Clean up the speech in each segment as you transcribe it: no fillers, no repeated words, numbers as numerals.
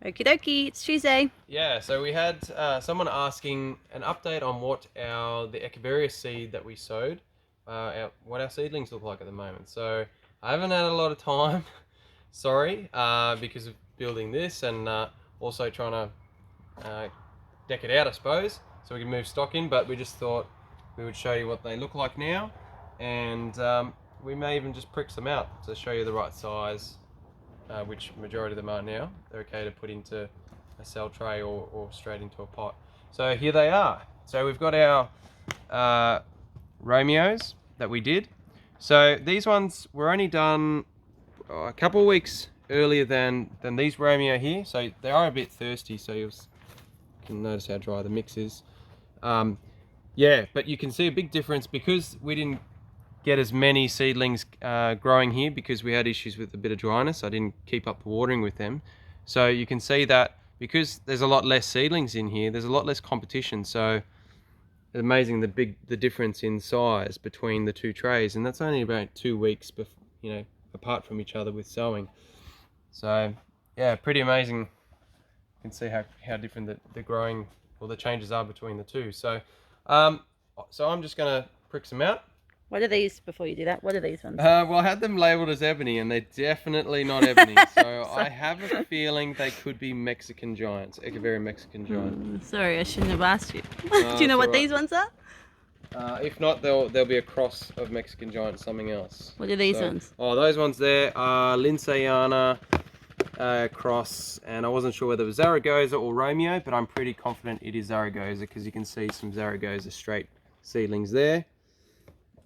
Okie dokie, it's Tuesday. Yeah, so we had someone asking an update on what the Echeveria seed that we sowed, what our seedlings look like at the moment. So I haven't had a lot of time, sorry, because of building this and also trying to deck it out, I suppose, so we can move stock in. But we just thought we would show you what they look like now, and we may even just prick them out to show you the right size. Which majority of them are now. They're okay to put into a cell tray or straight into a pot. So here they are. So we've got our Romeos that we did. So these ones were only done a couple of weeks earlier than these Romeo here. So they are a bit thirsty, so you can notice how dry the mix is. Yeah, but you can see a big difference because we didn't get as many seedlings growing here because we had issues with a bit of dryness. I didn't keep up the watering with them. So you can see that because there's a lot less seedlings in here, there's a lot less competition. So it's amazing the difference in size between the two trays, and that's only about 2 weeks apart from each other with sowing. So yeah, pretty amazing. You can see how different the growing or the changes are between the two. So so I'm just gonna prick some out. What are these, before you do that, what are these ones? Well, I had them labelled as ebony, and they're definitely not ebony. So I have a feeling they could be Mexican giants, Echeveria Mexican giant. Sorry, I shouldn't have asked you. Do you know what these ones are? If not, there'll be a cross of Mexican giant, something else. What are these ones? Oh, those ones there are Lindsayana cross, and I wasn't sure whether it was Zaragoza or Romeo, but I'm pretty confident it is Zaragoza because you can see some Zaragoza straight seedlings there.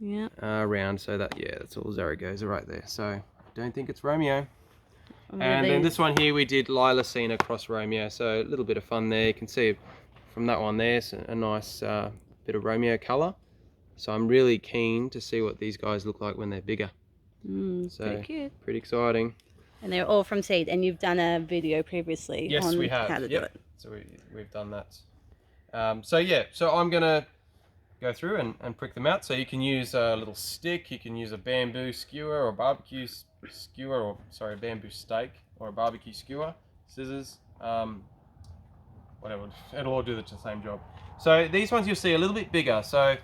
Yeah. Round, so that's all Zaragoza right there. So I don't think it's Romeo. And then this one here we did Lilacina cross Romeo, so a little bit of fun there. You can see from that one there a nice bit of Romeo colour. So I'm really keen to see what these guys look like when they're bigger. So pretty cute. Pretty exciting. And they're all from seed, and you've done a video previously on we have. how to do it. So we've done that. So yeah, so I'm gonna go through and prick them out. So you can use a little stick, you can use a bamboo skewer or barbecue skewer, or sorry, a bamboo stake or a barbecue skewer, scissors, whatever, it'll all do the same job. So these ones you'll see a little bit bigger. So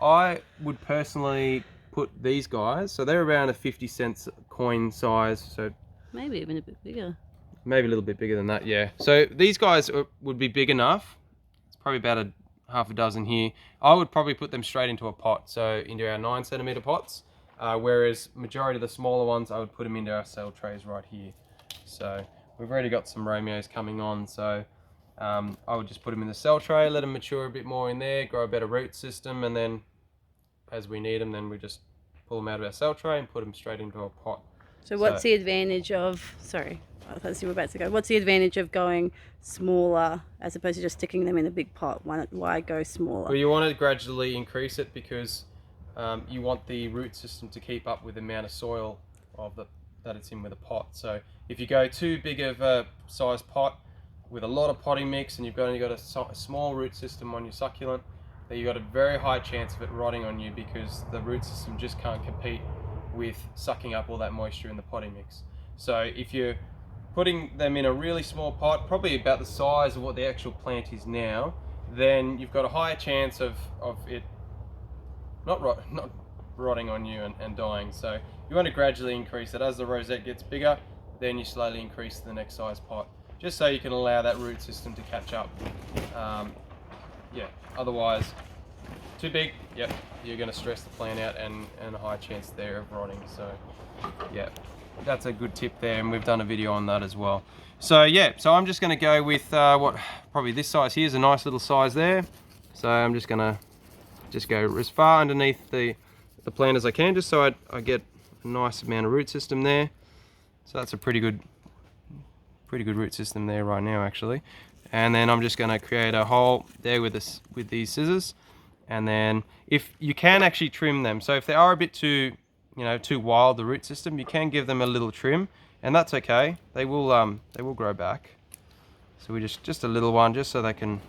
I would personally put these guys, so they're around a 50-cent coin size, so maybe even a bit bigger. Maybe a little bit bigger than that, yeah. So these guys would be big enough. It's probably about half a dozen here. I would probably put them straight into a pot, so into our 9-centimeter pots, whereas majority of the smaller ones I would put them into our cell trays right here. So we've already got some Romeos coming on, so I would just put them in the cell tray, let them mature a bit more in there, grow a better root system, and then as we need them, then we just pull them out of our cell tray and put them straight into a pot. So what's the advantage of, sorry, I thought you were about to go. What's the advantage of going smaller as opposed to just sticking them in a big pot? Why go smaller? Well, you want to gradually increase it because you want the root system to keep up with the amount of soil that it's in with a pot. So if you go too big of a size pot with a lot of potting mix and you've only got a small root system on your succulent, then you've got a very high chance of it rotting on you because the root system just can't compete with sucking up all that moisture in the potting mix. So if you're putting them in a really small pot, probably about the size of what the actual plant is now, then you've got a higher chance of it not rotting on you and dying. So you want to gradually increase it. As the rosette gets bigger, then you slowly increase to the next size pot, just so you can allow that root system to catch up. Yeah, otherwise, too big, you're going to stress the plant out and a high chance there of rotting. So yeah, that's a good tip there, and we've done a video on that as well. So yeah, so I'm just going to go with what probably this size here is a nice little size there. So I'm just going to go as far underneath the plant as I can, just so I get a nice amount of root system there. So that's a pretty good root system there right now, actually. And then I'm just going to create a hole there with these scissors, and then if you can actually trim them. So if they are a bit too wild, the root system, you can give them a little trim, and that's okay. They will grow back. So we just a little one, just so they can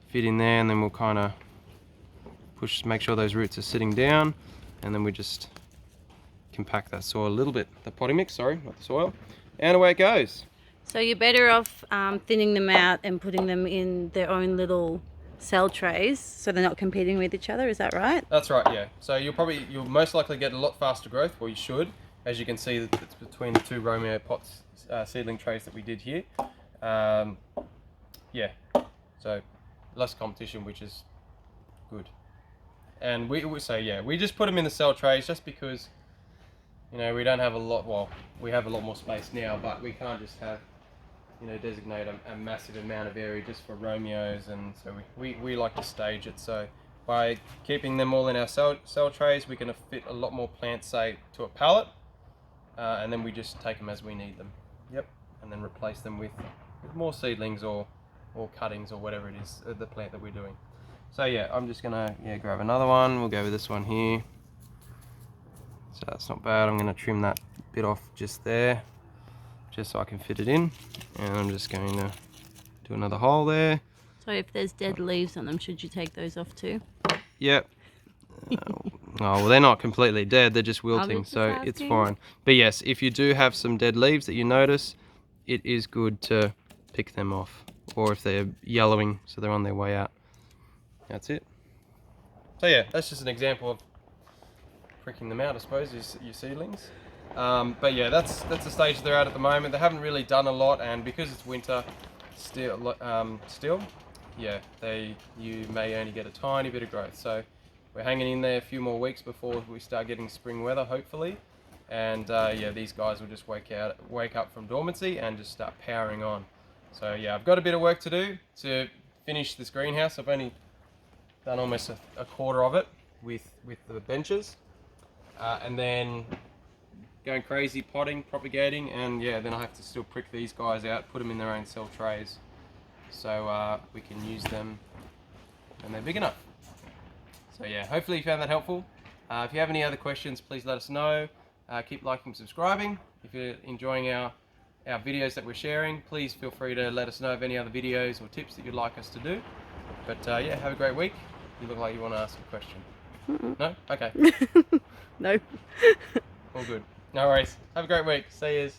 fit in there, and then we'll kind of make sure those roots are sitting down, and then we just compact that soil a little bit, the potting mix, sorry, not the soil, and away it goes. So you're better off thinning them out and putting them in their own little cell trays so they're not competing with each other, is that right? That's right, yeah. So you'll most likely get a lot faster growth, or you should. As you can see, it's between the two Romeo pots seedling trays that we did here. Yeah, so less competition, which is good. And we just put them in the cell trays just because, you know, we don't have a lot, well, we have a lot more space now, but we can't just have, you know, designate a massive amount of area just for Romeos, and so we like to stage it. So by keeping them all in our cell trays, we can fit a lot more plants, say, to a pallet, and then we just take them as we need them. Yep, and then replace them with more seedlings or cuttings or whatever it is, the plant that we're doing. So yeah, I'm just gonna grab another one. We'll go with this one here. So that's not bad. I'm gonna trim that bit off just there, just so I can fit it in. And I'm just going to do another hole there. So if there's dead leaves on them, should you take those off too? Yep. Oh, well, they're not completely dead, they're just wilting, so it's fine. But yes, if you do have some dead leaves that you notice, it is good to pick them off. Or if they're yellowing, so they're on their way out. That's it. So yeah, that's just an example of pricking them out, I suppose, your seedlings. But yeah, that's the stage they're at the moment. They haven't really done a lot, and because it's winter, still, yeah, you may only get a tiny bit of growth. So we're hanging in there a few more weeks before we start getting spring weather, hopefully. And yeah, these guys will just wake up from dormancy and just start powering on. So yeah, I've got a bit of work to do to finish this greenhouse. I've only done almost a quarter of it with the benches, and then going crazy potting, propagating, and yeah, then I have to still prick these guys out, put them in their own cell trays, so we can use them when they're big enough. So yeah, hopefully you found that helpful. If you have any other questions, please let us know. Keep liking and subscribing. If you're enjoying our videos that we're sharing, please feel free to let us know of any other videos or tips that you'd like us to do. But yeah, have a great week. You look like you want to ask a question. No? Okay. No. All good. No worries. Have a great week. See yous.